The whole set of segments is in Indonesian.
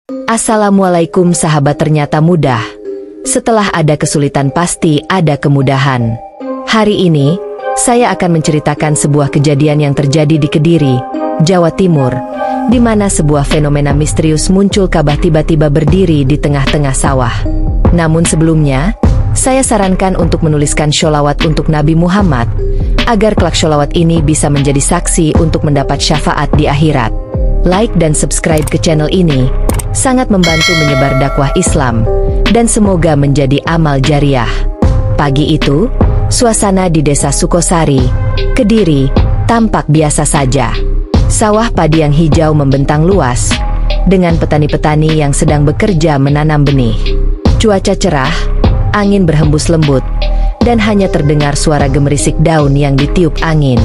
Assalamualaikum sahabat, ternyata mudah. Setelah ada kesulitan pasti ada kemudahan. Hari ini, saya akan menceritakan sebuah kejadian yang terjadi di Kediri, Jawa Timur, di mana sebuah fenomena misterius muncul, kabah tiba-tiba berdiri di tengah-tengah sawah. Namun sebelumnya, saya sarankan untuk menuliskan sholawat untuk Nabi Muhammad, agar kelak sholawat ini bisa menjadi saksi untuk mendapat syafaat di akhirat. Like dan subscribe ke channel ini sangat membantu menyebar dakwah Islam, dan semoga menjadi amal jariah. Pagi itu, suasana di desa Sukosari, Kediri, tampak biasa saja. Sawah padi yang hijau membentang luas, dengan petani-petani yang sedang bekerja menanam benih. Cuaca cerah, angin berhembus lembut, dan hanya terdengar suara gemerisik daun yang ditiup angin.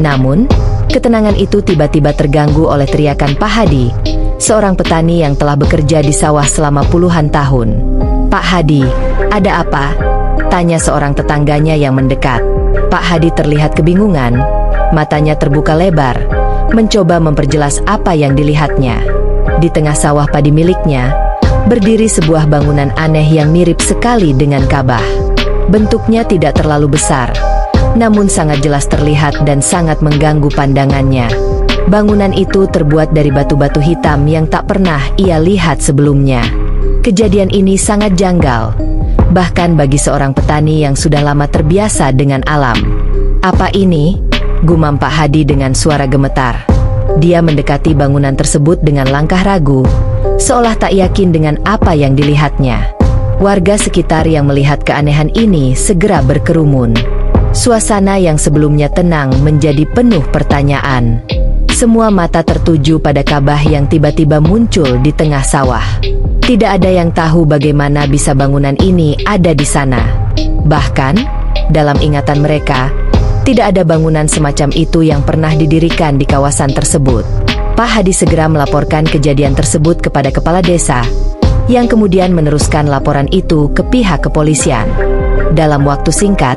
Namun, ketenangan itu tiba-tiba terganggu oleh teriakan Pak Hadi, seorang petani yang telah bekerja di sawah selama puluhan tahun. "Pak Hadi, ada apa?" tanya seorang tetangganya yang mendekat. Pak Hadi terlihat kebingungan, matanya terbuka lebar, mencoba memperjelas apa yang dilihatnya. Di tengah sawah padi miliknya, berdiri sebuah bangunan aneh yang mirip sekali dengan Ka'bah. Bentuknya tidak terlalu besar, namun sangat jelas terlihat dan sangat mengganggu pandangannya. Bangunan itu terbuat dari batu-batu hitam yang tak pernah ia lihat sebelumnya. Kejadian ini sangat janggal, bahkan bagi seorang petani yang sudah lama terbiasa dengan alam. "Apa ini?" gumam Pak Hadi dengan suara gemetar. Dia mendekati bangunan tersebut dengan langkah ragu, seolah tak yakin dengan apa yang dilihatnya. Warga sekitar yang melihat keanehan ini segera berkerumun. Suasana yang sebelumnya tenang menjadi penuh pertanyaan. Semua mata tertuju pada Ka'bah yang tiba-tiba muncul di tengah sawah. Tidak ada yang tahu bagaimana bisa bangunan ini ada di sana. Bahkan, dalam ingatan mereka, tidak ada bangunan semacam itu yang pernah didirikan di kawasan tersebut. Pak Hadi segera melaporkan kejadian tersebut kepada kepala desa, yang kemudian meneruskan laporan itu ke pihak kepolisian. Dalam waktu singkat,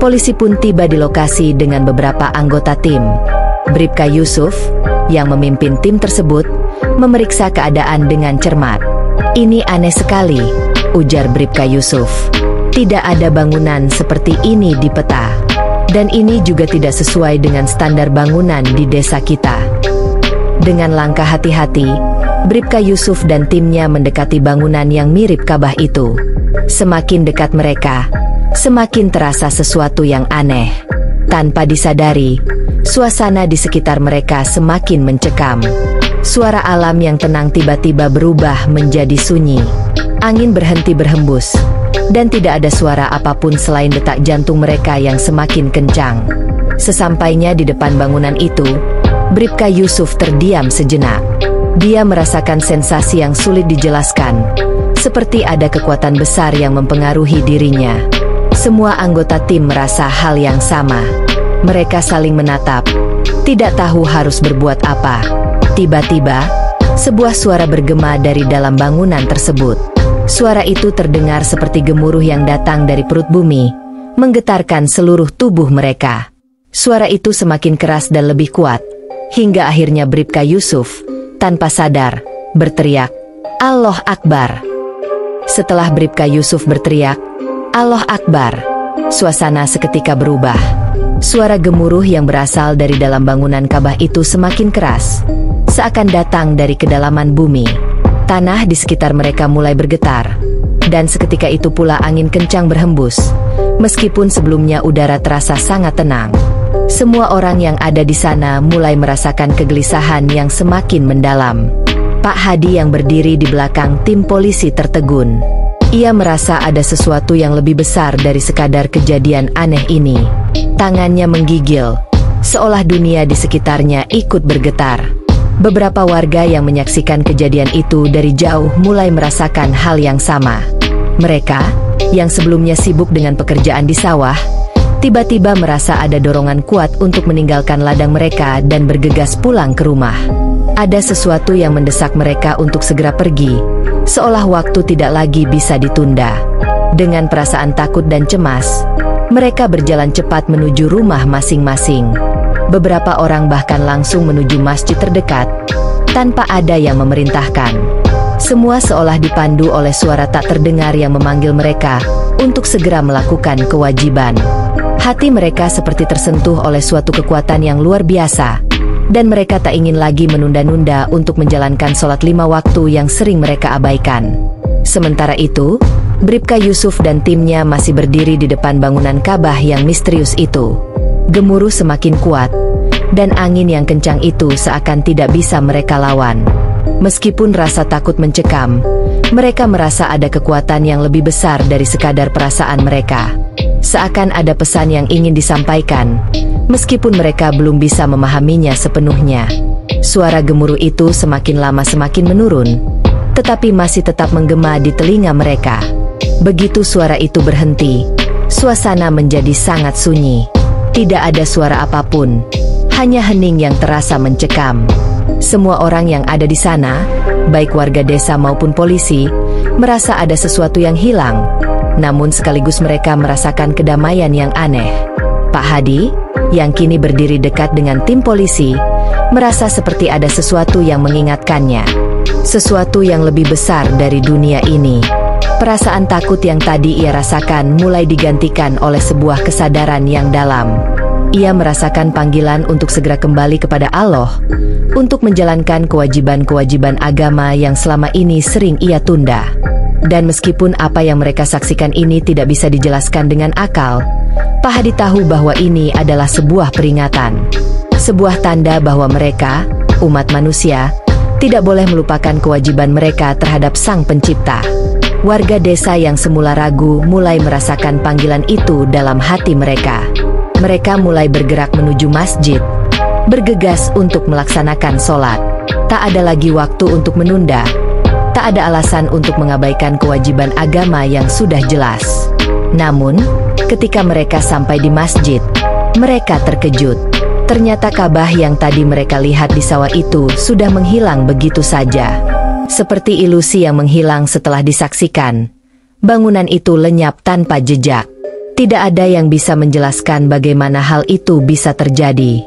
polisi pun tiba di lokasi dengan beberapa anggota tim. Bribka Yusuf, yang memimpin tim tersebut, memeriksa keadaan dengan cermat. "Ini aneh sekali," ujar Bribka Yusuf. "Tidak ada bangunan seperti ini di peta. Dan ini juga tidak sesuai dengan standar bangunan di desa kita." Dengan langkah hati-hati, Bribka Yusuf dan timnya mendekati bangunan yang mirip Ka'bah itu. Semakin dekat mereka, semakin terasa sesuatu yang aneh. Tanpa disadari, suasana di sekitar mereka semakin mencekam. Suara alam yang tenang tiba-tiba berubah menjadi sunyi. Angin berhenti berhembus, dan tidak ada suara apapun selain detak jantung mereka yang semakin kencang. Sesampainya di depan bangunan itu, Bribka Yusuf terdiam sejenak. Dia merasakan sensasi yang sulit dijelaskan, seperti ada kekuatan besar yang mempengaruhi dirinya. Semua anggota tim merasa hal yang sama. Mereka saling menatap, tidak tahu harus berbuat apa. Tiba-tiba, sebuah suara bergema dari dalam bangunan tersebut. Suara itu terdengar seperti gemuruh yang datang dari perut bumi, menggetarkan seluruh tubuh mereka. Suara itu semakin keras dan lebih kuat, hingga akhirnya Bribka Yusuf, tanpa sadar, berteriak, "Allah Akbar!" Setelah Bribka Yusuf berteriak, "Allah Akbar!", suasana seketika berubah. Suara gemuruh yang berasal dari dalam bangunan Ka'bah itu semakin keras, seakan datang dari kedalaman bumi. Tanah di sekitar mereka mulai bergetar, dan seketika itu pula angin kencang berhembus. Meskipun sebelumnya udara terasa sangat tenang, semua orang yang ada di sana mulai merasakan kegelisahan yang semakin mendalam. Pak Hadi yang berdiri di belakang tim polisi tertegun. Ia merasa ada sesuatu yang lebih besar dari sekadar kejadian aneh ini. Tangannya menggigil, seolah dunia di sekitarnya ikut bergetar. Beberapa warga yang menyaksikan kejadian itu dari jauh mulai merasakan hal yang sama. Mereka, yang sebelumnya sibuk dengan pekerjaan di sawah, tiba-tiba merasa ada dorongan kuat untuk meninggalkan ladang mereka dan bergegas pulang ke rumah. Ada sesuatu yang mendesak mereka untuk segera pergi, seolah waktu tidak lagi bisa ditunda. Dengan perasaan takut dan cemas, mereka berjalan cepat menuju rumah masing-masing. Beberapa orang bahkan langsung menuju masjid terdekat, tanpa ada yang memerintahkan. Semua seolah dipandu oleh suara tak terdengar yang memanggil mereka untuk segera melakukan kewajiban. Hati mereka seperti tersentuh oleh suatu kekuatan yang luar biasa, dan mereka tak ingin lagi menunda-nunda untuk menjalankan sholat 5 waktu yang sering mereka abaikan. Sementara itu, Bribka Yusuf dan timnya masih berdiri di depan bangunan Ka'bah yang misterius itu. Gemuruh semakin kuat, dan angin yang kencang itu seakan tidak bisa mereka lawan. Meskipun rasa takut mencekam, mereka merasa ada kekuatan yang lebih besar dari sekadar perasaan mereka. Seakan ada pesan yang ingin disampaikan, meskipun mereka belum bisa memahaminya sepenuhnya. Suara gemuruh itu semakin lama semakin menurun, tetapi masih tetap menggema di telinga mereka. Begitu suara itu berhenti, suasana menjadi sangat sunyi. Tidak ada suara apapun, hanya hening yang terasa mencekam. Semua orang yang ada di sana, baik warga desa maupun polisi, merasa ada sesuatu yang hilang. Namun sekaligus mereka merasakan kedamaian yang aneh. Pak Hadi, yang kini berdiri dekat dengan tim polisi, merasa seperti ada sesuatu yang mengingatkannya. Sesuatu yang lebih besar dari dunia ini. Perasaan takut yang tadi ia rasakan mulai digantikan oleh sebuah kesadaran yang dalam. Ia merasakan panggilan untuk segera kembali kepada Allah, untuk menjalankan kewajiban-kewajiban agama yang selama ini sering ia tunda. Dan meskipun apa yang mereka saksikan ini tidak bisa dijelaskan dengan akal, Pak Hadi tahu bahwa ini adalah sebuah peringatan. Sebuah tanda bahwa mereka, umat manusia, tidak boleh melupakan kewajiban mereka terhadap Sang Pencipta. Warga desa yang semula ragu mulai merasakan panggilan itu dalam hati mereka. Mereka mulai bergerak menuju masjid, bergegas untuk melaksanakan sholat. Tak ada lagi waktu untuk menunda. Tak ada alasan untuk mengabaikan kewajiban agama yang sudah jelas. Namun, ketika mereka sampai di masjid, mereka terkejut. Ternyata Ka'bah yang tadi mereka lihat di sawah itu sudah menghilang begitu saja. Seperti ilusi yang menghilang setelah disaksikan. Bangunan itu lenyap tanpa jejak. Tidak ada yang bisa menjelaskan bagaimana hal itu bisa terjadi.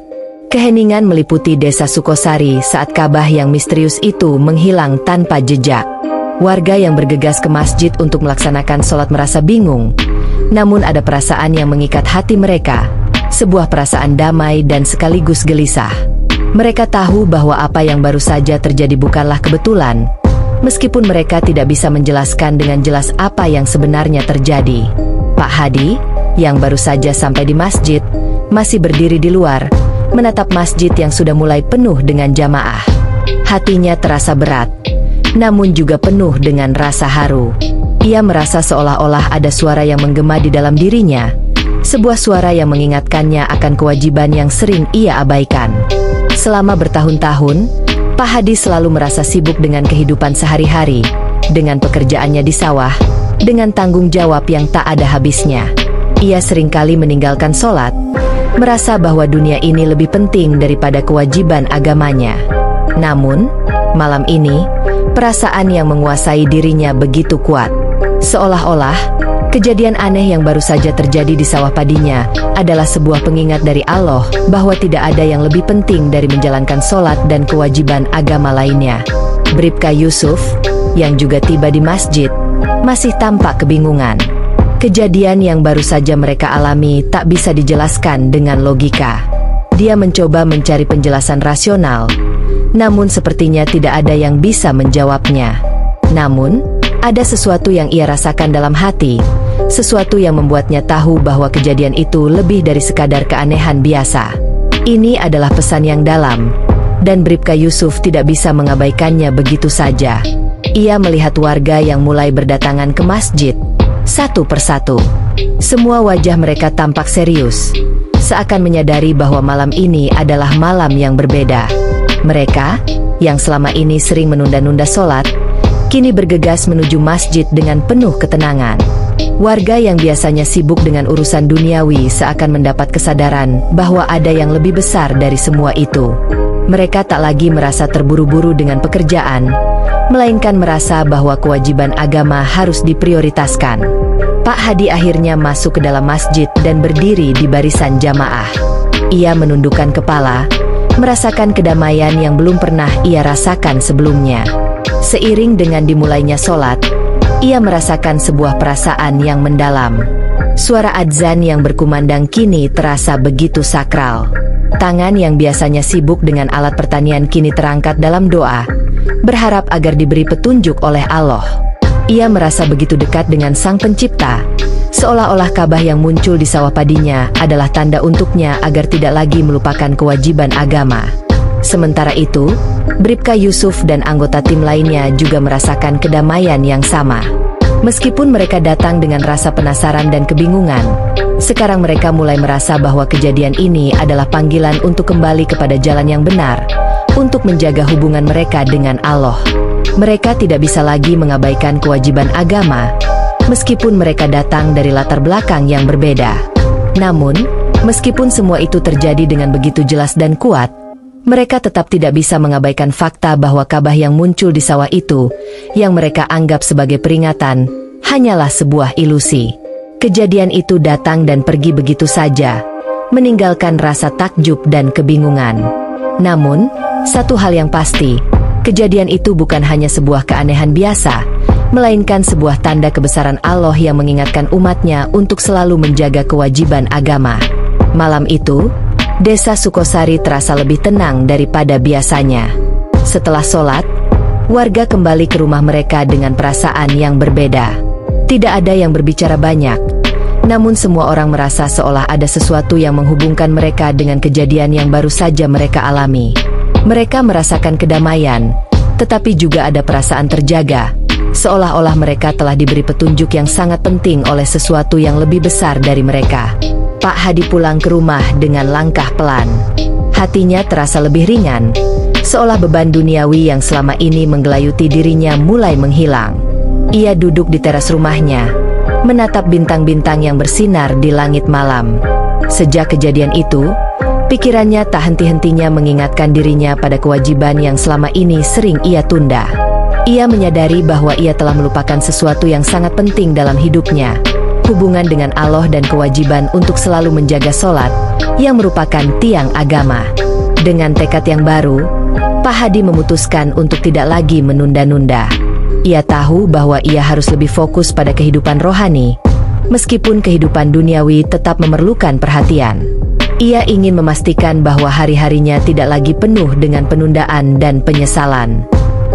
Keheningan meliputi desa Sukosari saat Ka'bah yang misterius itu menghilang tanpa jejak. Warga yang bergegas ke masjid untuk melaksanakan sholat merasa bingung. Namun ada perasaan yang mengikat hati mereka. Sebuah perasaan damai dan sekaligus gelisah. Mereka tahu bahwa apa yang baru saja terjadi bukanlah kebetulan, meskipun mereka tidak bisa menjelaskan dengan jelas apa yang sebenarnya terjadi. Pak Hadi, yang baru saja sampai di masjid, masih berdiri di luar, menatap masjid yang sudah mulai penuh dengan jamaah. Hatinya terasa berat, namun juga penuh dengan rasa haru. Ia merasa seolah-olah ada suara yang menggema di dalam dirinya, sebuah suara yang mengingatkannya akan kewajiban yang sering ia abaikan. Selama bertahun-tahun, Pak Hadi selalu merasa sibuk dengan kehidupan sehari-hari, dengan pekerjaannya di sawah, dengan tanggung jawab yang tak ada habisnya. Ia seringkali meninggalkan sholat, merasa bahwa dunia ini lebih penting daripada kewajiban agamanya. Namun, malam ini, perasaan yang menguasai dirinya begitu kuat. Seolah-olah, kejadian aneh yang baru saja terjadi di sawah padinya adalah sebuah pengingat dari Allah bahwa tidak ada yang lebih penting dari menjalankan sholat dan kewajiban agama lainnya. Bribka Yusuf, yang juga tiba di masjid, masih tampak kebingungan. Kejadian yang baru saja mereka alami tak bisa dijelaskan dengan logika. Dia mencoba mencari penjelasan rasional, namun sepertinya tidak ada yang bisa menjawabnya. Namun, ada sesuatu yang ia rasakan dalam hati, sesuatu yang membuatnya tahu bahwa kejadian itu lebih dari sekadar keanehan biasa. Ini adalah pesan yang dalam, dan Bribka Yusuf tidak bisa mengabaikannya begitu saja. Ia melihat warga yang mulai berdatangan ke masjid, satu persatu. Semua wajah mereka tampak serius, seakan menyadari bahwa malam ini adalah malam yang berbeda. Mereka, yang selama ini sering menunda-nunda sholat, kini bergegas menuju masjid dengan penuh ketenangan. Warga yang biasanya sibuk dengan urusan duniawi seakan mendapat kesadaran bahwa ada yang lebih besar dari semua itu. Mereka tak lagi merasa terburu-buru dengan pekerjaan, melainkan merasa bahwa kewajiban agama harus diprioritaskan. Pak Hadi akhirnya masuk ke dalam masjid dan berdiri di barisan jamaah. Ia menundukkan kepala, merasakan kedamaian yang belum pernah ia rasakan sebelumnya. Seiring dengan dimulainya sholat, ia merasakan sebuah perasaan yang mendalam. Suara adzan yang berkumandang kini terasa begitu sakral. Tangan yang biasanya sibuk dengan alat pertanian kini terangkat dalam doa, berharap agar diberi petunjuk oleh Allah. Ia merasa begitu dekat dengan Sang Pencipta, seolah-olah Ka'bah yang muncul di sawah padinya adalah tanda untuknya agar tidak lagi melupakan kewajiban agama. Sementara itu, Bribka Yusuf dan anggota tim lainnya juga merasakan kedamaian yang sama. Meskipun mereka datang dengan rasa penasaran dan kebingungan, sekarang mereka mulai merasa bahwa kejadian ini adalah panggilan untuk kembali kepada jalan yang benar, untuk menjaga hubungan mereka dengan Allah. Mereka tidak bisa lagi mengabaikan kewajiban agama, meskipun mereka datang dari latar belakang yang berbeda. Namun, meskipun semua itu terjadi dengan begitu jelas dan kuat, mereka tetap tidak bisa mengabaikan fakta bahwa Ka'bah yang muncul di sawah itu, yang mereka anggap sebagai peringatan, hanyalah sebuah ilusi. Kejadian itu datang dan pergi begitu saja, meninggalkan rasa takjub dan kebingungan. Namun, satu hal yang pasti, kejadian itu bukan hanya sebuah keanehan biasa, melainkan sebuah tanda kebesaran Allah yang mengingatkan umatnya untuk selalu menjaga kewajiban agama. Malam itu, Desa Sukosari terasa lebih tenang daripada biasanya. Setelah sholat, warga kembali ke rumah mereka dengan perasaan yang berbeda. Tidak ada yang berbicara banyak, namun semua orang merasa seolah ada sesuatu yang menghubungkan mereka dengan kejadian yang baru saja mereka alami. Mereka merasakan kedamaian, tetapi juga ada perasaan terjaga, seolah-olah mereka telah diberi petunjuk yang sangat penting oleh sesuatu yang lebih besar dari mereka. Pak Hadi pulang ke rumah dengan langkah pelan. Hatinya terasa lebih ringan, seolah beban duniawi yang selama ini menggelayuti dirinya mulai menghilang. Ia duduk di teras rumahnya, menatap bintang-bintang yang bersinar di langit malam. Sejak kejadian itu, pikirannya tak henti-hentinya mengingatkan dirinya pada kewajiban yang selama ini sering ia tunda. Ia menyadari bahwa ia telah melupakan sesuatu yang sangat penting dalam hidupnya, hubungan dengan Allah dan kewajiban untuk selalu menjaga sholat, yang merupakan tiang agama. Dengan tekad yang baru, Pak Hadi memutuskan untuk tidak lagi menunda-nunda. Ia tahu bahwa ia harus lebih fokus pada kehidupan rohani, meskipun kehidupan duniawi tetap memerlukan perhatian. Ia ingin memastikan bahwa hari-harinya tidak lagi penuh dengan penundaan dan penyesalan.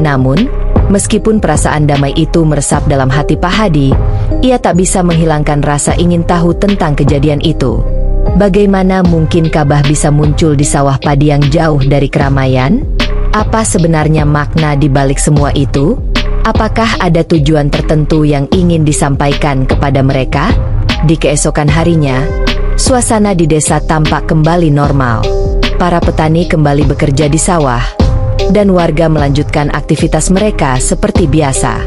Namun, meskipun perasaan damai itu meresap dalam hati Pak Hadi, ia tak bisa menghilangkan rasa ingin tahu tentang kejadian itu. Bagaimana mungkin Ka'bah bisa muncul di sawah padi yang jauh dari keramaian? Apa sebenarnya makna di balik semua itu? Apakah ada tujuan tertentu yang ingin disampaikan kepada mereka? Di keesokan harinya, suasana di desa tampak kembali normal. Para petani kembali bekerja di sawah, dan warga melanjutkan aktivitas mereka seperti biasa.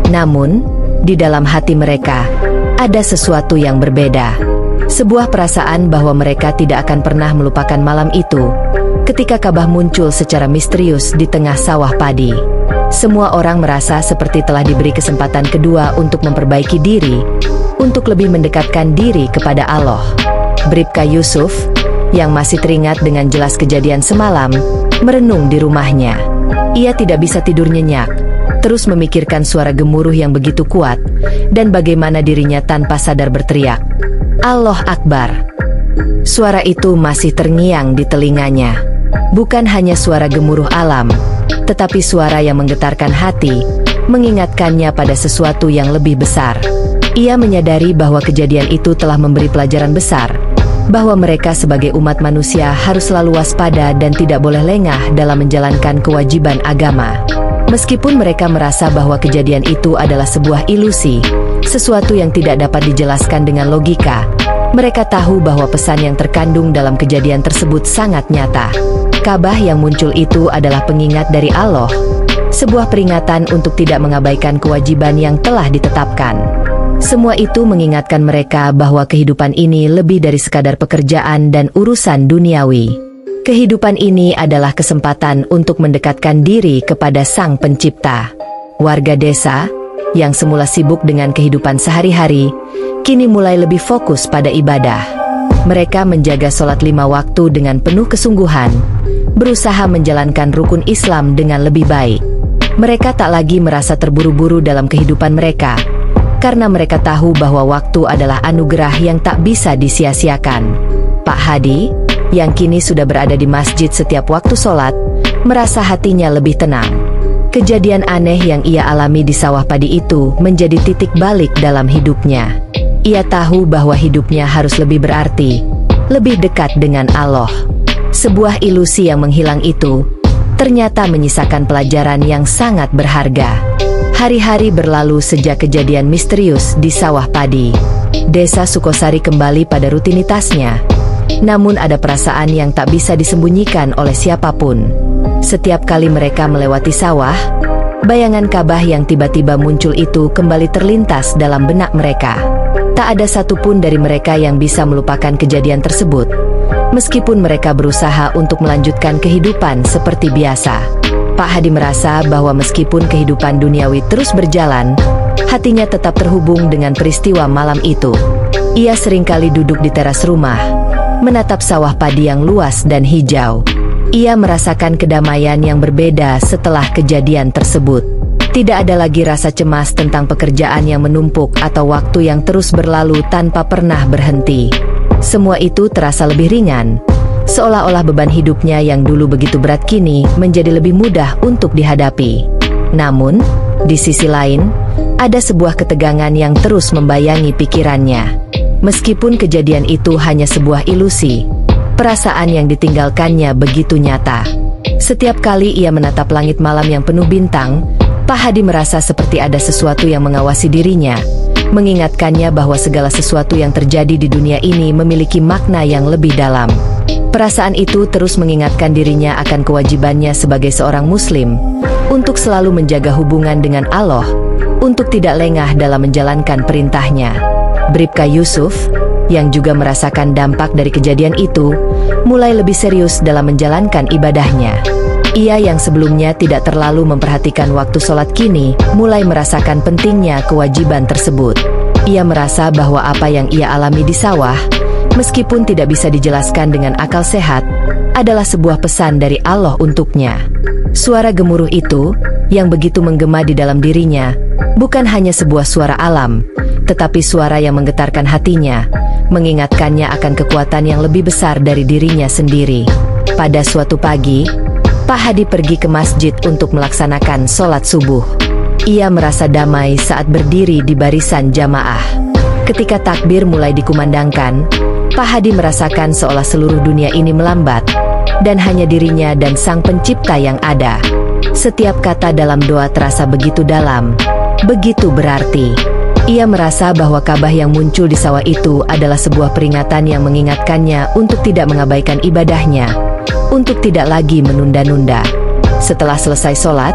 Namun, di dalam hati mereka, ada sesuatu yang berbeda. Sebuah perasaan bahwa mereka tidak akan pernah melupakan malam itu, ketika Ka'bah muncul secara misterius di tengah sawah padi. Semua orang merasa seperti telah diberi kesempatan kedua untuk memperbaiki diri, untuk lebih mendekatkan diri kepada Allah. Bribka Yusuf, yang masih teringat dengan jelas kejadian semalam, merenung di rumahnya. Ia tidak bisa tidur nyenyak, terus memikirkan suara gemuruh yang begitu kuat, dan bagaimana dirinya tanpa sadar berteriak, "Allah Akbar!" Suara itu masih terngiang di telinganya. Bukan hanya suara gemuruh alam, tetapi suara yang menggetarkan hati, mengingatkannya pada sesuatu yang lebih besar. Ia menyadari bahwa kejadian itu telah memberi pelajaran besar, bahwa mereka sebagai umat manusia harus selalu waspada dan tidak boleh lengah dalam menjalankan kewajiban agama. Meskipun mereka merasa bahwa kejadian itu adalah sebuah ilusi, sesuatu yang tidak dapat dijelaskan dengan logika, mereka tahu bahwa pesan yang terkandung dalam kejadian tersebut sangat nyata. Ka'bah yang muncul itu adalah pengingat dari Allah, sebuah peringatan untuk tidak mengabaikan kewajiban yang telah ditetapkan. Semua itu mengingatkan mereka bahwa kehidupan ini lebih dari sekadar pekerjaan dan urusan duniawi. Kehidupan ini adalah kesempatan untuk mendekatkan diri kepada Sang Pencipta. Warga desa, yang semula sibuk dengan kehidupan sehari-hari, kini mulai lebih fokus pada ibadah. Mereka menjaga sholat 5 waktu dengan penuh kesungguhan, berusaha menjalankan rukun Islam dengan lebih baik. Mereka tak lagi merasa terburu-buru dalam kehidupan mereka, karena mereka tahu bahwa waktu adalah anugerah yang tak bisa disia-siakan. Pak Hadi, yang kini sudah berada di masjid setiap waktu sholat, merasa hatinya lebih tenang. Kejadian aneh yang ia alami di sawah padi itu menjadi titik balik dalam hidupnya. Ia tahu bahwa hidupnya harus lebih berarti, lebih dekat dengan Allah. Sebuah ilusi yang menghilang itu ternyata menyisakan pelajaran yang sangat berharga. Hari-hari berlalu sejak kejadian misterius di sawah padi. Desa Sukosari kembali pada rutinitasnya. Namun ada perasaan yang tak bisa disembunyikan oleh siapapun. Setiap kali mereka melewati sawah, bayangan Ka'bah yang tiba-tiba muncul itu kembali terlintas dalam benak mereka. Tak ada satupun dari mereka yang bisa melupakan kejadian tersebut, meskipun mereka berusaha untuk melanjutkan kehidupan seperti biasa. Pak Hadi merasa bahwa meskipun kehidupan duniawi terus berjalan, hatinya tetap terhubung dengan peristiwa malam itu. Ia seringkali duduk di teras rumah, menatap sawah padi yang luas dan hijau. Ia merasakan kedamaian yang berbeda setelah kejadian tersebut. Tidak ada lagi rasa cemas tentang pekerjaan yang menumpuk atau waktu yang terus berlalu tanpa pernah berhenti. Semua itu terasa lebih ringan, seolah-olah beban hidupnya yang dulu begitu berat kini menjadi lebih mudah untuk dihadapi. Namun, di sisi lain, ada sebuah ketegangan yang terus membayangi pikirannya. Meskipun kejadian itu hanya sebuah ilusi, perasaan yang ditinggalkannya begitu nyata. Setiap kali ia menatap langit malam yang penuh bintang, Pak Hadi merasa seperti ada sesuatu yang mengawasi dirinya, mengingatkannya bahwa segala sesuatu yang terjadi di dunia ini memiliki makna yang lebih dalam. Perasaan itu terus mengingatkan dirinya akan kewajibannya sebagai seorang muslim, untuk selalu menjaga hubungan dengan Allah, untuk tidak lengah dalam menjalankan perintahnya. Bribka Yusuf, yang juga merasakan dampak dari kejadian itu, mulai lebih serius dalam menjalankan ibadahnya. Ia yang sebelumnya tidak terlalu memperhatikan waktu sholat kini, mulai merasakan pentingnya kewajiban tersebut. Ia merasa bahwa apa yang ia alami di sawah, meskipun tidak bisa dijelaskan dengan akal sehat, adalah sebuah pesan dari Allah untuknya. Suara gemuruh itu, yang begitu menggema di dalam dirinya, bukan hanya sebuah suara alam, tetapi suara yang menggetarkan hatinya, mengingatkannya akan kekuatan yang lebih besar dari dirinya sendiri. Pada suatu pagi, Pak Hadi pergi ke masjid untuk melaksanakan sholat subuh. Ia merasa damai saat berdiri di barisan jamaah. Ketika takbir mulai dikumandangkan, Pak Hadi merasakan seolah seluruh dunia ini melambat, dan hanya dirinya dan Sang Pencipta yang ada. Setiap kata dalam doa terasa begitu dalam, begitu berarti. Ia merasa bahwa Ka'bah yang muncul di sawah itu adalah sebuah peringatan yang mengingatkannya untuk tidak mengabaikan ibadahnya, untuk tidak lagi menunda-nunda. Setelah selesai sholat,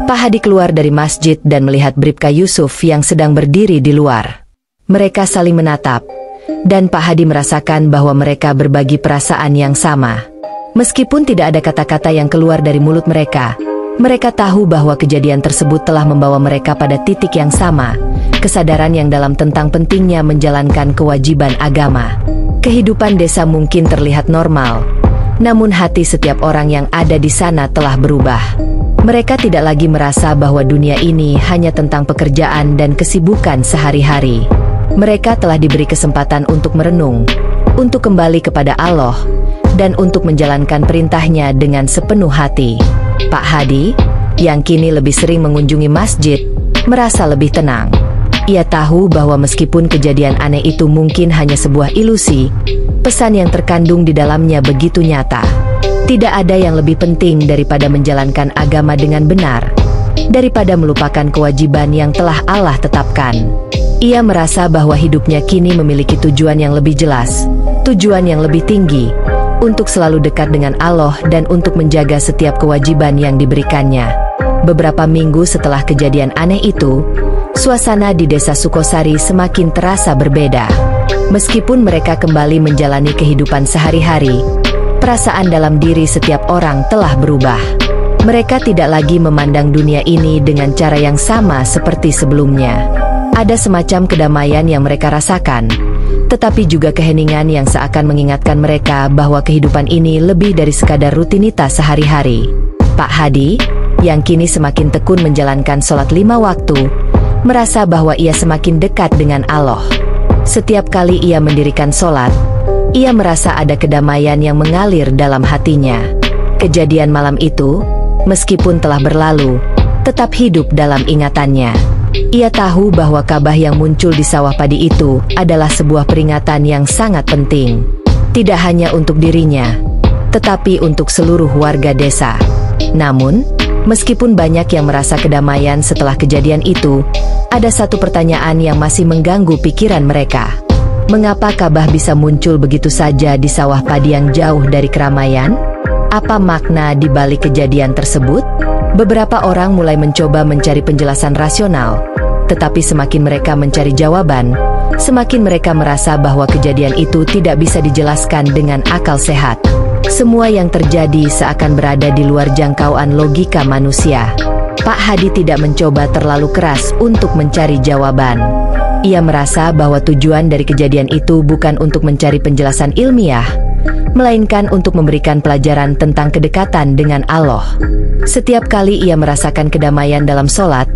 Pak Hadi keluar dari masjid dan melihat Bribka Yusuf yang sedang berdiri di luar. Mereka saling menatap, dan Pak Hadi merasakan bahwa mereka berbagi perasaan yang sama. Meskipun tidak ada kata-kata yang keluar dari mulut mereka, mereka tahu bahwa kejadian tersebut telah membawa mereka pada titik yang sama, kesadaran yang dalam tentang pentingnya menjalankan kewajiban agama. Kehidupan desa mungkin terlihat normal, namun hati setiap orang yang ada di sana telah berubah. Mereka tidak lagi merasa bahwa dunia ini hanya tentang pekerjaan dan kesibukan sehari-hari. Mereka telah diberi kesempatan untuk merenung, untuk kembali kepada Allah, dan untuk menjalankan perintahnya dengan sepenuh hati. Pak Hadi, yang kini lebih sering mengunjungi masjid, merasa lebih tenang. Ia tahu bahwa meskipun kejadian aneh itu mungkin hanya sebuah ilusi, pesan yang terkandung di dalamnya begitu nyata. Tidak ada yang lebih penting daripada menjalankan agama dengan benar, daripada melupakan kewajiban yang telah Allah tetapkan. Ia merasa bahwa hidupnya kini memiliki tujuan yang lebih jelas, tujuan yang lebih tinggi, untuk selalu dekat dengan Allah dan untuk menjaga setiap kewajiban yang diberikannya. Beberapa minggu setelah kejadian aneh itu, suasana di desa Sukosari semakin terasa berbeda. Meskipun mereka kembali menjalani kehidupan sehari-hari, perasaan dalam diri setiap orang telah berubah. Mereka tidak lagi memandang dunia ini dengan cara yang sama seperti sebelumnya. Ada semacam kedamaian yang mereka rasakan, tetapi juga keheningan yang seakan mengingatkan mereka bahwa kehidupan ini lebih dari sekadar rutinitas sehari-hari. Pak Hadi, yang kini semakin tekun menjalankan sholat 5 waktu, merasa bahwa ia semakin dekat dengan Allah. Setiap kali ia mendirikan sholat, ia merasa ada kedamaian yang mengalir dalam hatinya. Kejadian malam itu, meskipun telah berlalu, tetap hidup dalam ingatannya. Ia tahu bahwa Ka'bah yang muncul di sawah padi itu adalah sebuah peringatan yang sangat penting. Tidak hanya untuk dirinya, tetapi untuk seluruh warga desa. Namun, meskipun banyak yang merasa kedamaian setelah kejadian itu, ada satu pertanyaan yang masih mengganggu pikiran mereka. Mengapa Ka'bah bisa muncul begitu saja di sawah padi yang jauh dari keramaian? Apa makna di balik kejadian tersebut? Beberapa orang mulai mencoba mencari penjelasan rasional, tetapi semakin mereka mencari jawaban, semakin mereka merasa bahwa kejadian itu tidak bisa dijelaskan dengan akal sehat. Semua yang terjadi seakan berada di luar jangkauan logika manusia. Pak Hadi tidak mencoba terlalu keras untuk mencari jawaban. Ia merasa bahwa tujuan dari kejadian itu bukan untuk mencari penjelasan ilmiah, melainkan untuk memberikan pelajaran tentang kedekatan dengan Allah. Setiap kali ia merasakan kedamaian dalam sholat,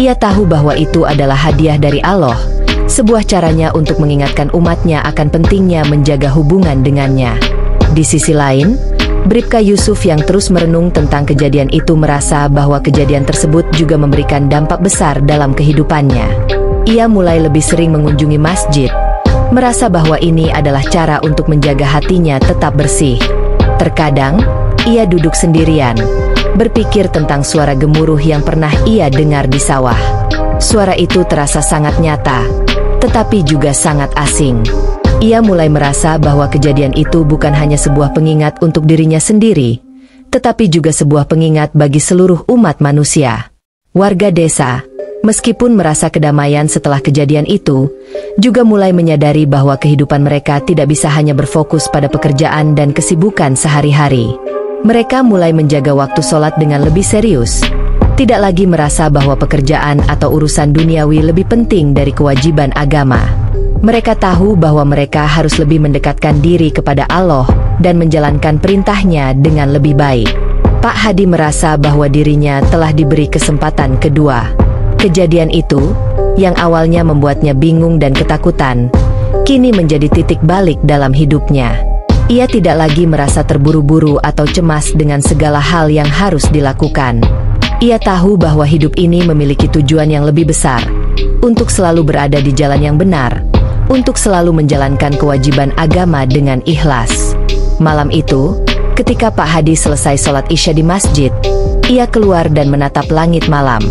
ia tahu bahwa itu adalah hadiah dari Allah, sebuah caranya untuk mengingatkan umatnya akan pentingnya menjaga hubungan dengannya. Di sisi lain, Bribka Yusuf yang terus merenung tentang kejadian itu merasa bahwa kejadian tersebut juga memberikan dampak besar dalam kehidupannya. Ia mulai lebih sering mengunjungi masjid, merasa bahwa ini adalah cara untuk menjaga hatinya tetap bersih. Terkadang, ia duduk sendirian, berpikir tentang suara gemuruh yang pernah ia dengar di sawah. Suara itu terasa sangat nyata, tetapi juga sangat asing. Ia mulai merasa bahwa kejadian itu bukan hanya sebuah pengingat untuk dirinya sendiri, tetapi juga sebuah pengingat bagi seluruh umat manusia. Warga desa, meskipun merasa kedamaian setelah kejadian itu, juga mulai menyadari bahwa kehidupan mereka tidak bisa hanya berfokus pada pekerjaan dan kesibukan sehari-hari. Mereka mulai menjaga waktu sholat dengan lebih serius, tidak lagi merasa bahwa pekerjaan atau urusan duniawi lebih penting dari kewajiban agama. Mereka tahu bahwa mereka harus lebih mendekatkan diri kepada Allah dan menjalankan perintahnya dengan lebih baik. Pak Hadi merasa bahwa dirinya telah diberi kesempatan kedua. Kejadian itu, yang awalnya membuatnya bingung dan ketakutan, kini menjadi titik balik dalam hidupnya. Ia tidak lagi merasa terburu-buru atau cemas dengan segala hal yang harus dilakukan. Ia tahu bahwa hidup ini memiliki tujuan yang lebih besar, untuk selalu berada di jalan yang benar, untuk selalu menjalankan kewajiban agama dengan ikhlas. Malam itu, ketika Pak Hadi selesai sholat Isya di masjid, ia keluar dan menatap langit malam.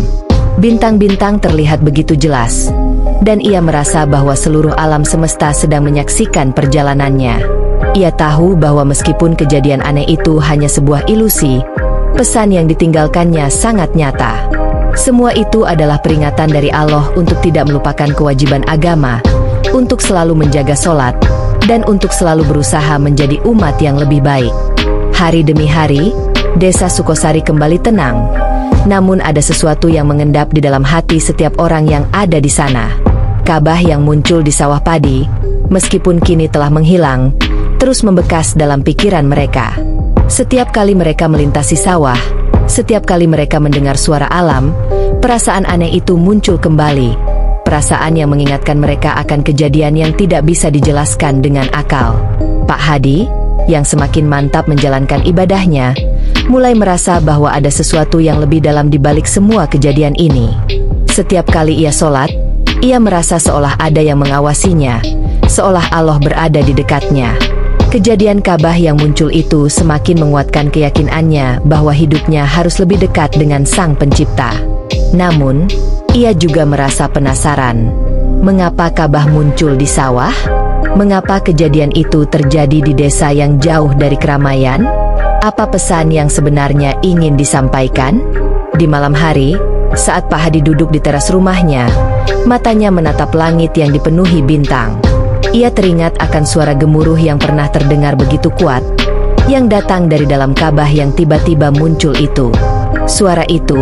Bintang-bintang terlihat begitu jelas, dan ia merasa bahwa seluruh alam semesta sedang menyaksikan perjalanannya. Ia tahu bahwa meskipun kejadian aneh itu hanya sebuah ilusi, pesan yang ditinggalkannya sangat nyata. Semua itu adalah peringatan dari Allah untuk tidak melupakan kewajiban agama, untuk selalu menjaga sholat, dan untuk selalu berusaha menjadi umat yang lebih baik. Hari demi hari, desa Sukosari kembali tenang. Namun ada sesuatu yang mengendap di dalam hati setiap orang yang ada di sana. Ka'bah yang muncul di sawah padi, meskipun kini telah menghilang, terus membekas dalam pikiran mereka. Setiap kali mereka melintasi sawah, setiap kali mereka mendengar suara alam, perasaan aneh itu muncul kembali. Perasaan yang mengingatkan mereka akan kejadian yang tidak bisa dijelaskan dengan akal. Pak Hadi, yang semakin mantap menjalankan ibadahnya, mulai merasa bahwa ada sesuatu yang lebih dalam di balik semua kejadian ini. Setiap kali ia sholat, ia merasa seolah ada yang mengawasinya, seolah Allah berada di dekatnya. Kejadian Ka'bah yang muncul itu semakin menguatkan keyakinannya bahwa hidupnya harus lebih dekat dengan Sang Pencipta. Namun, ia juga merasa penasaran. Mengapa Ka'bah muncul di sawah? Mengapa kejadian itu terjadi di desa yang jauh dari keramaian? Apa pesan yang sebenarnya ingin disampaikan? Di malam hari, saat Pak Hadi duduk di teras rumahnya, matanya menatap langit yang dipenuhi bintang. Ia teringat akan suara gemuruh yang pernah terdengar begitu kuat, yang datang dari dalam Ka'bah yang tiba-tiba muncul itu. Suara itu,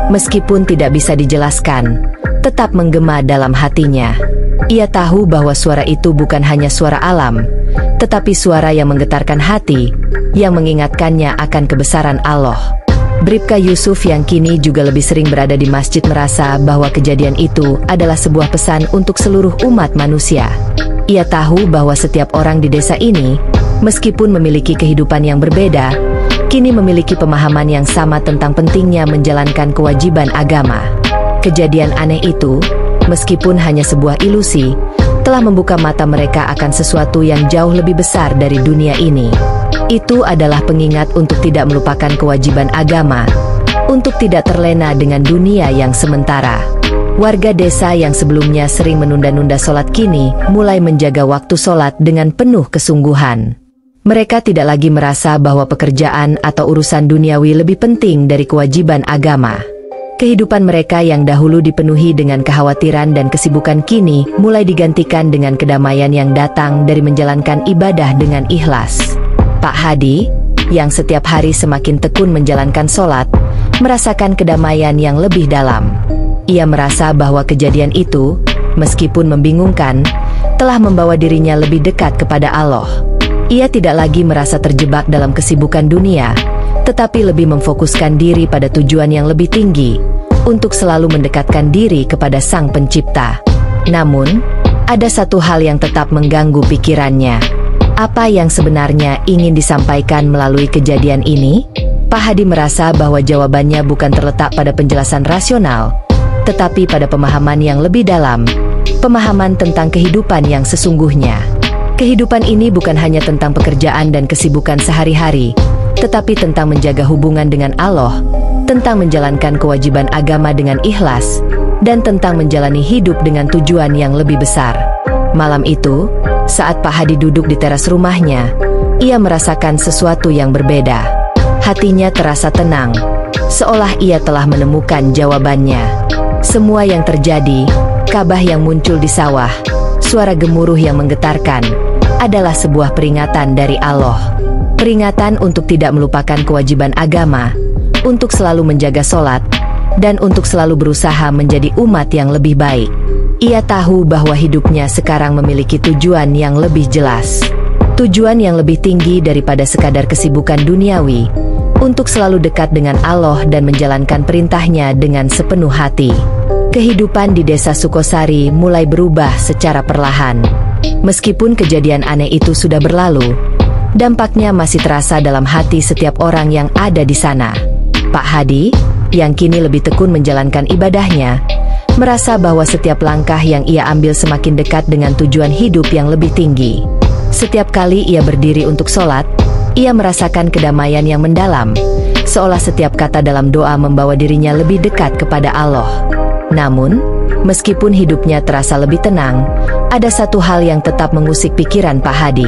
meskipun tidak bisa dijelaskan, tetap menggema dalam hatinya. Ia tahu bahwa suara itu bukan hanya suara alam, tetapi suara yang menggetarkan hati, yang mengingatkannya akan kebesaran Allah. Bribka Yusuf yang kini juga lebih sering berada di masjid merasa bahwa kejadian itu adalah sebuah pesan untuk seluruh umat manusia. Ia tahu bahwa setiap orang di desa ini, meskipun memiliki kehidupan yang berbeda, kini memiliki pemahaman yang sama tentang pentingnya menjalankan kewajiban agama. Kejadian aneh itu, meskipun hanya sebuah ilusi, telah membuka mata mereka akan sesuatu yang jauh lebih besar dari dunia ini. Itu adalah pengingat untuk tidak melupakan kewajiban agama, untuk tidak terlena dengan dunia yang sementara. Warga desa yang sebelumnya sering menunda-nunda sholat kini mulai menjaga waktu sholat dengan penuh kesungguhan. Mereka tidak lagi merasa bahwa pekerjaan atau urusan duniawi lebih penting dari kewajiban agama. Kehidupan mereka yang dahulu dipenuhi dengan kekhawatiran dan kesibukan kini mulai digantikan dengan kedamaian yang datang dari menjalankan ibadah dengan ikhlas. Pak Hadi, yang setiap hari semakin tekun menjalankan sholat, merasakan kedamaian yang lebih dalam. Ia merasa bahwa kejadian itu, meskipun membingungkan, telah membawa dirinya lebih dekat kepada Allah. Ia tidak lagi merasa terjebak dalam kesibukan dunia, tetapi lebih memfokuskan diri pada tujuan yang lebih tinggi, untuk selalu mendekatkan diri kepada Sang Pencipta. Namun, ada satu hal yang tetap mengganggu pikirannya. Apa yang sebenarnya ingin disampaikan melalui kejadian ini? Pak Hadi merasa bahwa jawabannya bukan terletak pada penjelasan rasional, tetapi pada pemahaman yang lebih dalam, pemahaman tentang kehidupan yang sesungguhnya. Kehidupan ini bukan hanya tentang pekerjaan dan kesibukan sehari-hari, tetapi tentang menjaga hubungan dengan Allah, tentang menjalankan kewajiban agama dengan ikhlas, dan tentang menjalani hidup dengan tujuan yang lebih besar. Malam itu, saat Pak Hadi duduk di teras rumahnya, ia merasakan sesuatu yang berbeda. Hatinya terasa tenang, seolah ia telah menemukan jawabannya. Semua yang terjadi, kabah yang muncul di sawah, suara gemuruh yang menggetarkan, adalah sebuah peringatan dari Allah. Peringatan untuk tidak melupakan kewajiban agama, untuk selalu menjaga sholat, dan untuk selalu berusaha menjadi umat yang lebih baik. Ia tahu bahwa hidupnya sekarang memiliki tujuan yang lebih jelas. Tujuan yang lebih tinggi daripada sekadar kesibukan duniawi, untuk selalu dekat dengan Allah dan menjalankan perintahnya dengan sepenuh hati. Kehidupan di desa Sukosari mulai berubah secara perlahan. Meskipun kejadian aneh itu sudah berlalu, dampaknya masih terasa dalam hati setiap orang yang ada di sana. Pak Hadi, yang kini lebih tekun menjalankan ibadahnya, merasa bahwa setiap langkah yang ia ambil semakin dekat dengan tujuan hidup yang lebih tinggi. Setiap kali ia berdiri untuk sholat, ia merasakan kedamaian yang mendalam, seolah setiap kata dalam doa membawa dirinya lebih dekat kepada Allah. Namun, meskipun hidupnya terasa lebih tenang, ada satu hal yang tetap mengusik pikiran Pak Hadi.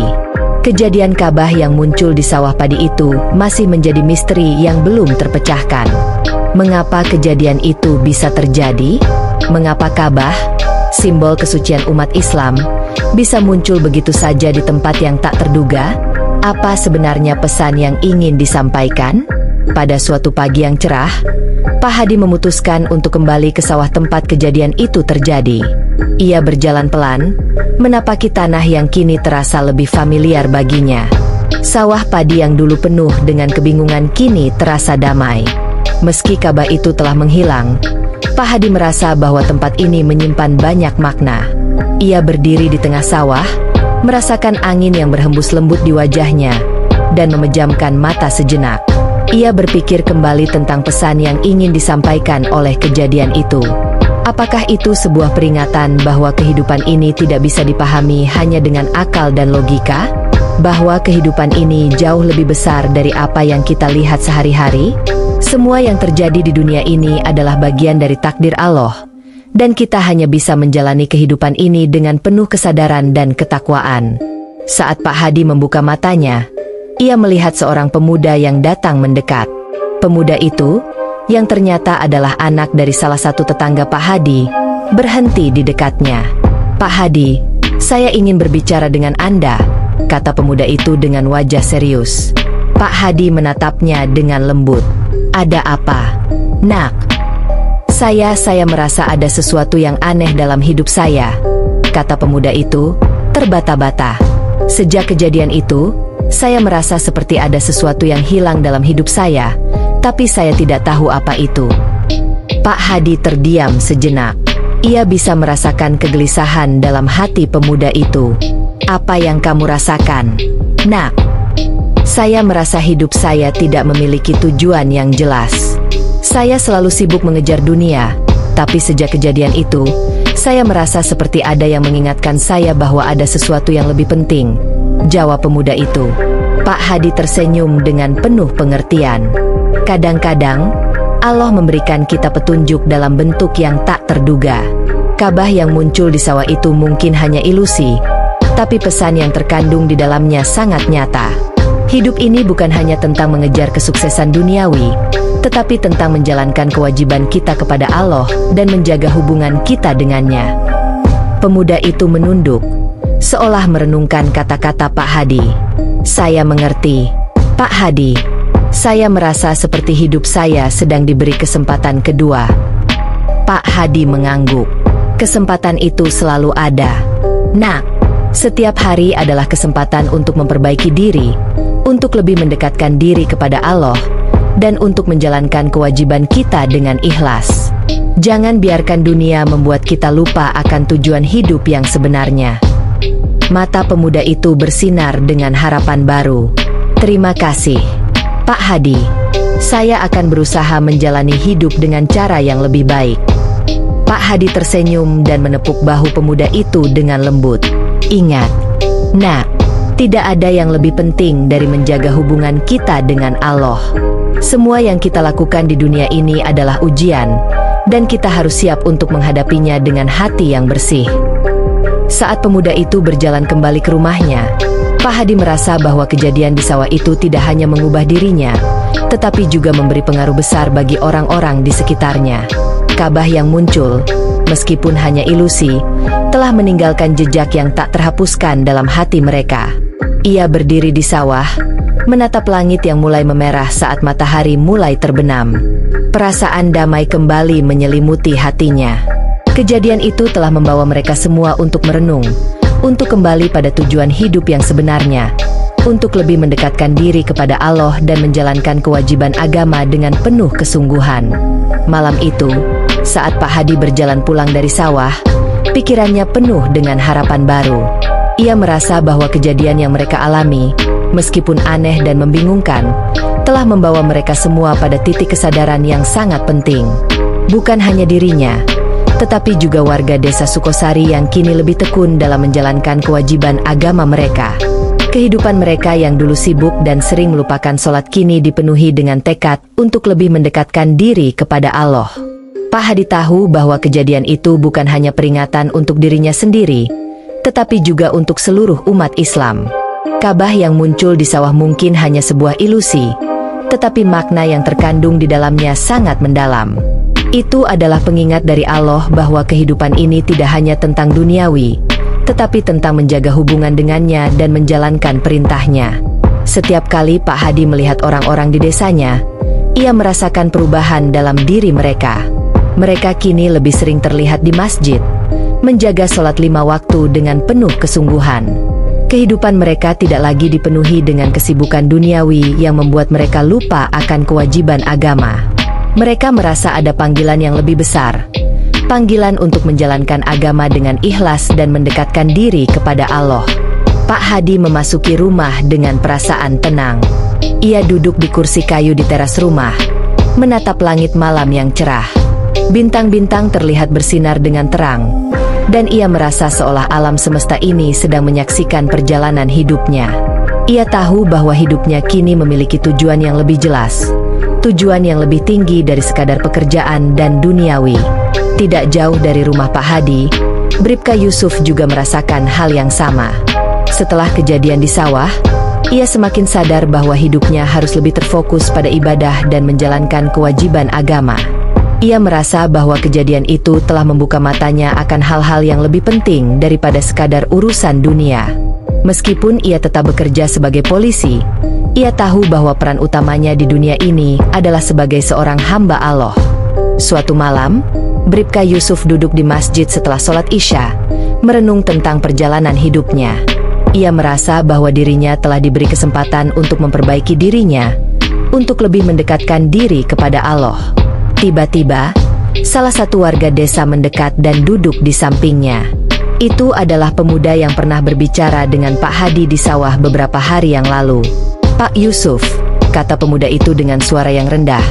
Kejadian kabah yang muncul di sawah padi itu masih menjadi misteri yang belum terpecahkan. Mengapa kejadian itu bisa terjadi? Mengapa kabah, simbol kesucian umat Islam, bisa muncul begitu saja di tempat yang tak terduga? Apa sebenarnya pesan yang ingin disampaikan? Pada suatu pagi yang cerah, Pak Hadi memutuskan untuk kembali ke sawah tempat kejadian itu terjadi. Ia berjalan pelan, menapaki tanah yang kini terasa lebih familiar baginya. Sawah padi yang dulu penuh dengan kebingungan kini terasa damai. Meski kabah itu telah menghilang, Pak Hadi merasa bahwa tempat ini menyimpan banyak makna. Ia berdiri di tengah sawah, merasakan angin yang berhembus lembut di wajahnya, dan memejamkan mata sejenak. Ia berpikir kembali tentang pesan yang ingin disampaikan oleh kejadian itu. Apakah itu sebuah peringatan bahwa kehidupan ini tidak bisa dipahami hanya dengan akal dan logika? Bahwa kehidupan ini jauh lebih besar dari apa yang kita lihat sehari-hari? Semua yang terjadi di dunia ini adalah bagian dari takdir Allah, dan kita hanya bisa menjalani kehidupan ini dengan penuh kesadaran dan ketakwaan. Saat Pak Hadi membuka matanya, ia melihat seorang pemuda yang datang mendekat. Pemuda itu, yang ternyata adalah anak dari salah satu tetangga Pak Hadi, berhenti di dekatnya. "Pak Hadi, saya ingin berbicara dengan Anda," kata pemuda itu dengan wajah serius. Pak Hadi menatapnya dengan lembut. "Ada apa, Nak?" Saya merasa ada sesuatu yang aneh dalam hidup saya," kata pemuda itu, terbata-bata. "Sejak kejadian itu, saya merasa seperti ada sesuatu yang hilang dalam hidup saya, tapi saya tidak tahu apa itu. Pak Hadi terdiam sejenak. Ia bisa merasakan kegelisahan dalam hati pemuda itu. Apa yang kamu rasakan, Nak? Saya merasa hidup saya tidak memiliki tujuan yang jelas. Saya selalu sibuk mengejar dunia, tapi sejak kejadian itu, saya merasa seperti ada yang mengingatkan saya bahwa ada sesuatu yang lebih penting, jawab pemuda itu. Pak Hadi tersenyum dengan penuh pengertian. Kadang-kadang, Allah memberikan kita petunjuk dalam bentuk yang tak terduga. Kabah yang muncul di sawah itu mungkin hanya ilusi, tapi pesan yang terkandung di dalamnya sangat nyata. Hidup ini bukan hanya tentang mengejar kesuksesan duniawi, tetapi tentang menjalankan kewajiban kita kepada Allah dan menjaga hubungan kita dengannya. Pemuda itu menunduk, seolah merenungkan kata-kata Pak Hadi. Saya mengerti, Pak Hadi. Saya merasa seperti hidup saya sedang diberi kesempatan kedua. Pak Hadi mengangguk. Kesempatan itu selalu ada, Nak. Setiap hari adalah kesempatan untuk memperbaiki diri, untuk lebih mendekatkan diri kepada Allah, dan untuk menjalankan kewajiban kita dengan ikhlas. Jangan biarkan dunia membuat kita lupa akan tujuan hidup yang sebenarnya. Mata pemuda itu bersinar dengan harapan baru. Terima kasih, Pak Hadi. Saya akan berusaha menjalani hidup dengan cara yang lebih baik. Pak Hadi tersenyum dan menepuk bahu pemuda itu dengan lembut. Ingat, Nak, tidak ada yang lebih penting dari menjaga hubungan kita dengan Allah. Semua yang kita lakukan di dunia ini adalah ujian, dan kita harus siap untuk menghadapinya dengan hati yang bersih. Saat pemuda itu berjalan kembali ke rumahnya, Pak Hadi merasa bahwa kejadian di sawah itu tidak hanya mengubah dirinya, tetapi juga memberi pengaruh besar bagi orang-orang di sekitarnya. Kabah yang muncul, meskipun hanya ilusi, telah meninggalkan jejak yang tak terhapuskan dalam hati mereka. Ia berdiri di sawah, menatap langit yang mulai memerah saat matahari mulai terbenam. Perasaan damai kembali menyelimuti hatinya. Kejadian itu telah membawa mereka semua untuk merenung, untuk kembali pada tujuan hidup yang sebenarnya, untuk lebih mendekatkan diri kepada Allah dan menjalankan kewajiban agama dengan penuh kesungguhan. Malam itu, saat Pak Hadi berjalan pulang dari sawah, pikirannya penuh dengan harapan baru. Ia merasa bahwa kejadian yang mereka alami, meskipun aneh dan membingungkan, telah membawa mereka semua pada titik kesadaran yang sangat penting. Bukan hanya dirinya, tetapi juga warga desa Sukosari yang kini lebih tekun dalam menjalankan kewajiban agama mereka. Kehidupan mereka yang dulu sibuk dan sering melupakan sholat kini dipenuhi dengan tekad untuk lebih mendekatkan diri kepada Allah. Pak Hadi tahu bahwa kejadian itu bukan hanya peringatan untuk dirinya sendiri, tetapi juga untuk seluruh umat Islam. Kabah yang muncul di sawah mungkin hanya sebuah ilusi, tetapi makna yang terkandung di dalamnya sangat mendalam. Itu adalah pengingat dari Allah bahwa kehidupan ini tidak hanya tentang duniawi, tetapi tentang menjaga hubungan dengannya dan menjalankan perintahnya. Setiap kali Pak Hadi melihat orang-orang di desanya, ia merasakan perubahan dalam diri mereka. Mereka kini lebih sering terlihat di masjid, menjaga sholat 5 waktu dengan penuh kesungguhan. Kehidupan mereka tidak lagi dipenuhi dengan kesibukan duniawi yang membuat mereka lupa akan kewajiban agama. Mereka merasa ada panggilan yang lebih besar, panggilan untuk menjalankan agama dengan ikhlas dan mendekatkan diri kepada Allah. Pak Hadi memasuki rumah dengan perasaan tenang. Ia duduk di kursi kayu di teras rumah, menatap langit malam yang cerah. Bintang-bintang terlihat bersinar dengan terang, dan ia merasa seolah alam semesta ini sedang menyaksikan perjalanan hidupnya. Ia tahu bahwa hidupnya kini memiliki tujuan yang lebih jelas, tujuan yang lebih tinggi dari sekadar pekerjaan dan duniawi. Tidak jauh dari rumah Pak Hadi, Bribka Yusuf juga merasakan hal yang sama. Setelah kejadian di sawah, ia semakin sadar bahwa hidupnya harus lebih terfokus pada ibadah dan menjalankan kewajiban agama. Ia merasa bahwa kejadian itu telah membuka matanya akan hal-hal yang lebih penting daripada sekadar urusan dunia. Meskipun ia tetap bekerja sebagai polisi, ia tahu bahwa peran utamanya di dunia ini adalah sebagai seorang hamba Allah. Suatu malam, Bribka Yusuf duduk di masjid setelah sholat Isya, merenung tentang perjalanan hidupnya. Ia merasa bahwa dirinya telah diberi kesempatan untuk memperbaiki dirinya, untuk lebih mendekatkan diri kepada Allah. Tiba-tiba, salah satu warga desa mendekat dan duduk di sampingnya. Itu adalah pemuda yang pernah berbicara dengan Pak Hadi di sawah beberapa hari yang lalu. "Pak Yusuf," kata pemuda itu dengan suara yang rendah,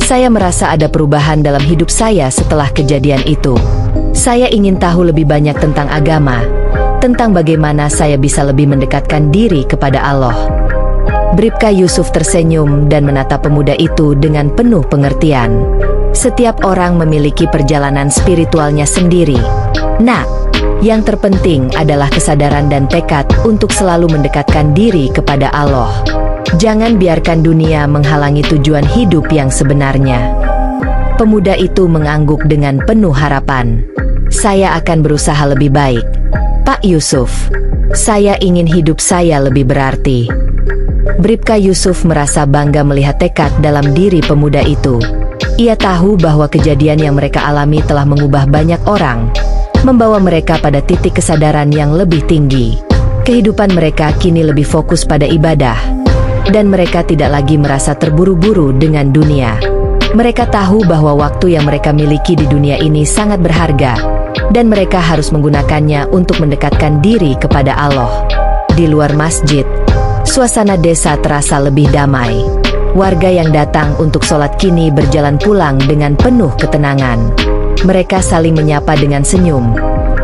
"saya merasa ada perubahan dalam hidup saya setelah kejadian itu. Saya ingin tahu lebih banyak tentang agama, tentang bagaimana saya bisa lebih mendekatkan diri kepada Allah." Bribka Yusuf tersenyum dan menatap pemuda itu dengan penuh pengertian. Setiap orang memiliki perjalanan spiritualnya sendiri. Nah, yang terpenting adalah kesadaran dan tekad untuk selalu mendekatkan diri kepada Allah. Jangan biarkan dunia menghalangi tujuan hidup yang sebenarnya. Pemuda itu mengangguk dengan penuh harapan. "Saya akan berusaha lebih baik, Pak Yusuf. Saya ingin hidup saya lebih berarti." Bribka Yusuf merasa bangga melihat tekad dalam diri pemuda itu. Ia tahu bahwa kejadian yang mereka alami telah mengubah banyak orang, membawa mereka pada titik kesadaran yang lebih tinggi. Kehidupan mereka kini lebih fokus pada ibadah, dan mereka tidak lagi merasa terburu-buru dengan dunia. Mereka tahu bahwa waktu yang mereka miliki di dunia ini sangat berharga, dan mereka harus menggunakannya untuk mendekatkan diri kepada Allah. Di luar masjid, suasana desa terasa lebih damai. Warga yang datang untuk sholat kini berjalan pulang dengan penuh ketenangan. Mereka saling menyapa dengan senyum,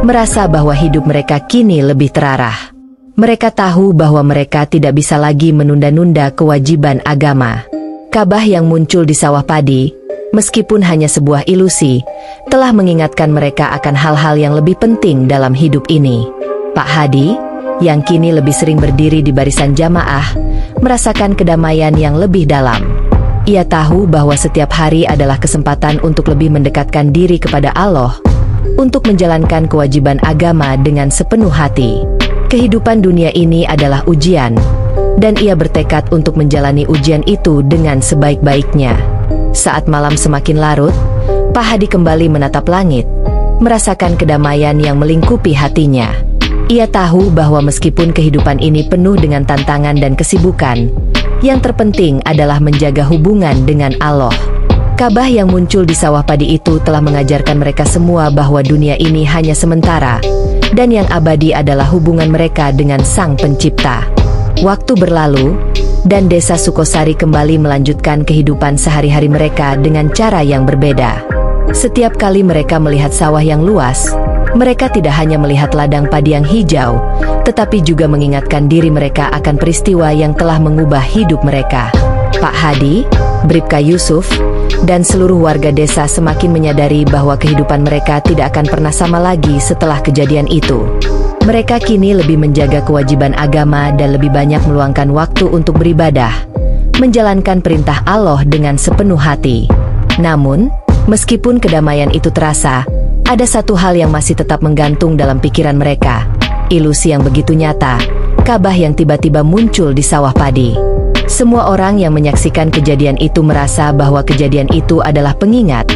merasa bahwa hidup mereka kini lebih terarah. Mereka tahu bahwa mereka tidak bisa lagi menunda-nunda kewajiban agama. Kabah yang muncul di sawah padi, meskipun hanya sebuah ilusi, telah mengingatkan mereka akan hal-hal yang lebih penting dalam hidup ini. Pak Hadi, yang kini lebih sering berdiri di barisan jamaah, merasakan kedamaian yang lebih dalam. Ia tahu bahwa setiap hari adalah kesempatan untuk lebih mendekatkan diri kepada Allah, untuk menjalankan kewajiban agama dengan sepenuh hati. Kehidupan dunia ini adalah ujian, dan ia bertekad untuk menjalani ujian itu dengan sebaik-baiknya. Saat malam semakin larut, Pak Hadi kembali menatap langit, merasakan kedamaian yang melingkupi hatinya. Ia tahu bahwa meskipun kehidupan ini penuh dengan tantangan dan kesibukan, yang terpenting adalah menjaga hubungan dengan Allah. Kabah yang muncul di sawah padi itu telah mengajarkan mereka semua bahwa dunia ini hanya sementara, dan yang abadi adalah hubungan mereka dengan Sang Pencipta. Waktu berlalu, dan desa Sukosari kembali melanjutkan kehidupan sehari-hari mereka dengan cara yang berbeda. Setiap kali mereka melihat sawah yang luas, mereka tidak hanya melihat ladang padi yang hijau, tetapi juga mengingatkan diri mereka akan peristiwa yang telah mengubah hidup mereka. Pak Hadi, Bribka Yusuf, dan seluruh warga desa semakin menyadari bahwa kehidupan mereka tidak akan pernah sama lagi setelah kejadian itu. Mereka kini lebih menjaga kewajiban agama dan lebih banyak meluangkan waktu untuk beribadah, menjalankan perintah Allah dengan sepenuh hati. Namun, meskipun kedamaian itu terasa, ada satu hal yang masih tetap menggantung dalam pikiran mereka. Ilusi yang begitu nyata, kabah yang tiba-tiba muncul di sawah padi. Semua orang yang menyaksikan kejadian itu merasa bahwa kejadian itu adalah pengingat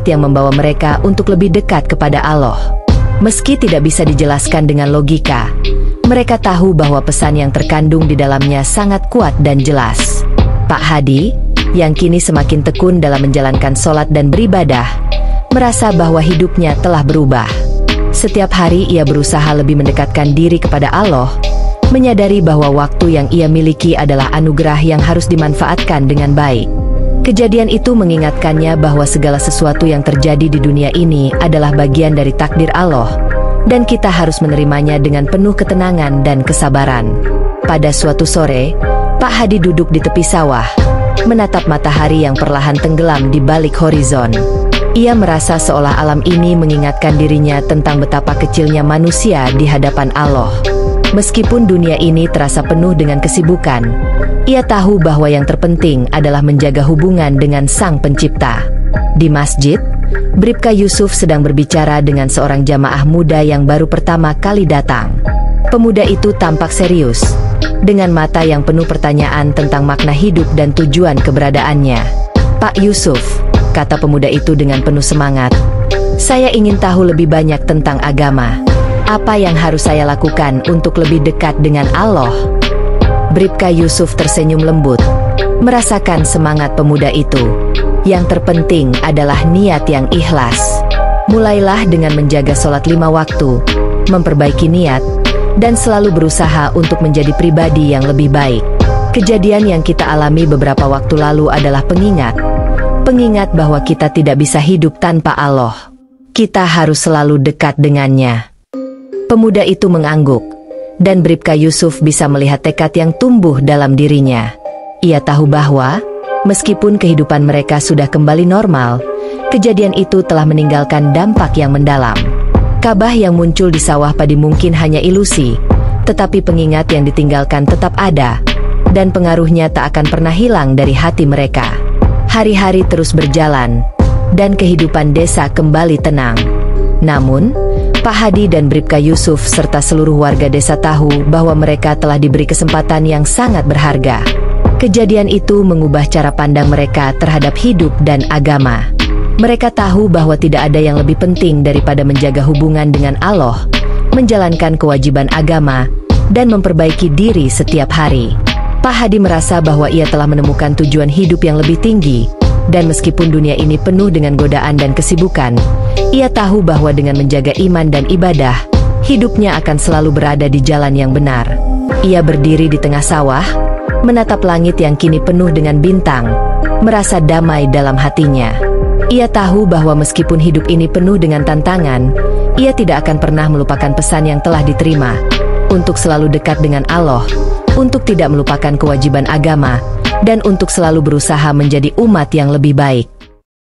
yang membawa mereka untuk lebih dekat kepada Allah. Meski tidak bisa dijelaskan dengan logika, mereka tahu bahwa pesan yang terkandung di dalamnya sangat kuat dan jelas. Pak Hadi, yang kini semakin tekun dalam menjalankan sholat dan beribadah, merasa bahwa hidupnya telah berubah. Setiap hari ia berusaha lebih mendekatkan diri kepada Allah, menyadari bahwa waktu yang ia miliki adalah anugerah yang harus dimanfaatkan dengan baik. Kejadian itu mengingatkannya bahwa segala sesuatu yang terjadi di dunia ini adalah bagian dari takdir Allah, dan kita harus menerimanya dengan penuh ketenangan dan kesabaran. Pada suatu sore, Pak Hadi duduk di tepi sawah, menatap matahari yang perlahan tenggelam di balik horizon. Ia merasa seolah alam ini mengingatkan dirinya tentang betapa kecilnya manusia di hadapan Allah. Meskipun dunia ini terasa penuh dengan kesibukan, ia tahu bahwa yang terpenting adalah menjaga hubungan dengan Sang Pencipta. Di masjid, Bribka Yusuf sedang berbicara dengan seorang jamaah muda yang baru pertama kali datang. Pemuda itu tampak serius, dengan mata yang penuh pertanyaan tentang makna hidup dan tujuan keberadaannya. "Pak Yusuf," kata pemuda itu dengan penuh semangat, "saya ingin tahu lebih banyak tentang agama. Apa yang harus saya lakukan untuk lebih dekat dengan Allah?" Bribka Yusuf tersenyum lembut, merasakan semangat pemuda itu. Yang terpenting adalah niat yang ikhlas. Mulailah dengan menjaga sholat 5 waktu, memperbaiki niat, dan selalu berusaha untuk menjadi pribadi yang lebih baik. Kejadian yang kita alami beberapa waktu lalu adalah pengingat bahwa kita tidak bisa hidup tanpa Allah. Kita harus selalu dekat dengannya. Pemuda itu mengangguk, dan Bribka Yusuf bisa melihat tekad yang tumbuh dalam dirinya. Ia tahu bahwa meskipun kehidupan mereka sudah kembali normal, kejadian itu telah meninggalkan dampak yang mendalam. Kabah yang muncul di sawah padi mungkin hanya ilusi, tetapi pengingat yang ditinggalkan tetap ada, dan pengaruhnya tak akan pernah hilang dari hati mereka. Hari-hari terus berjalan, dan kehidupan desa kembali tenang. Namun, Pak Hadi dan Bribka Yusuf serta seluruh warga desa tahu bahwa mereka telah diberi kesempatan yang sangat berharga. Kejadian itu mengubah cara pandang mereka terhadap hidup dan agama. Mereka tahu bahwa tidak ada yang lebih penting daripada menjaga hubungan dengan Allah, menjalankan kewajiban agama, dan memperbaiki diri setiap hari. Pak Hadi merasa bahwa ia telah menemukan tujuan hidup yang lebih tinggi, dan meskipun dunia ini penuh dengan godaan dan kesibukan, ia tahu bahwa dengan menjaga iman dan ibadah, hidupnya akan selalu berada di jalan yang benar. Ia berdiri di tengah sawah, menatap langit yang kini penuh dengan bintang, merasa damai dalam hatinya. Ia tahu bahwa meskipun hidup ini penuh dengan tantangan, ia tidak akan pernah melupakan pesan yang telah diterima, untuk selalu dekat dengan Allah, untuk tidak melupakan kewajiban agama, dan untuk selalu berusaha menjadi umat yang lebih baik.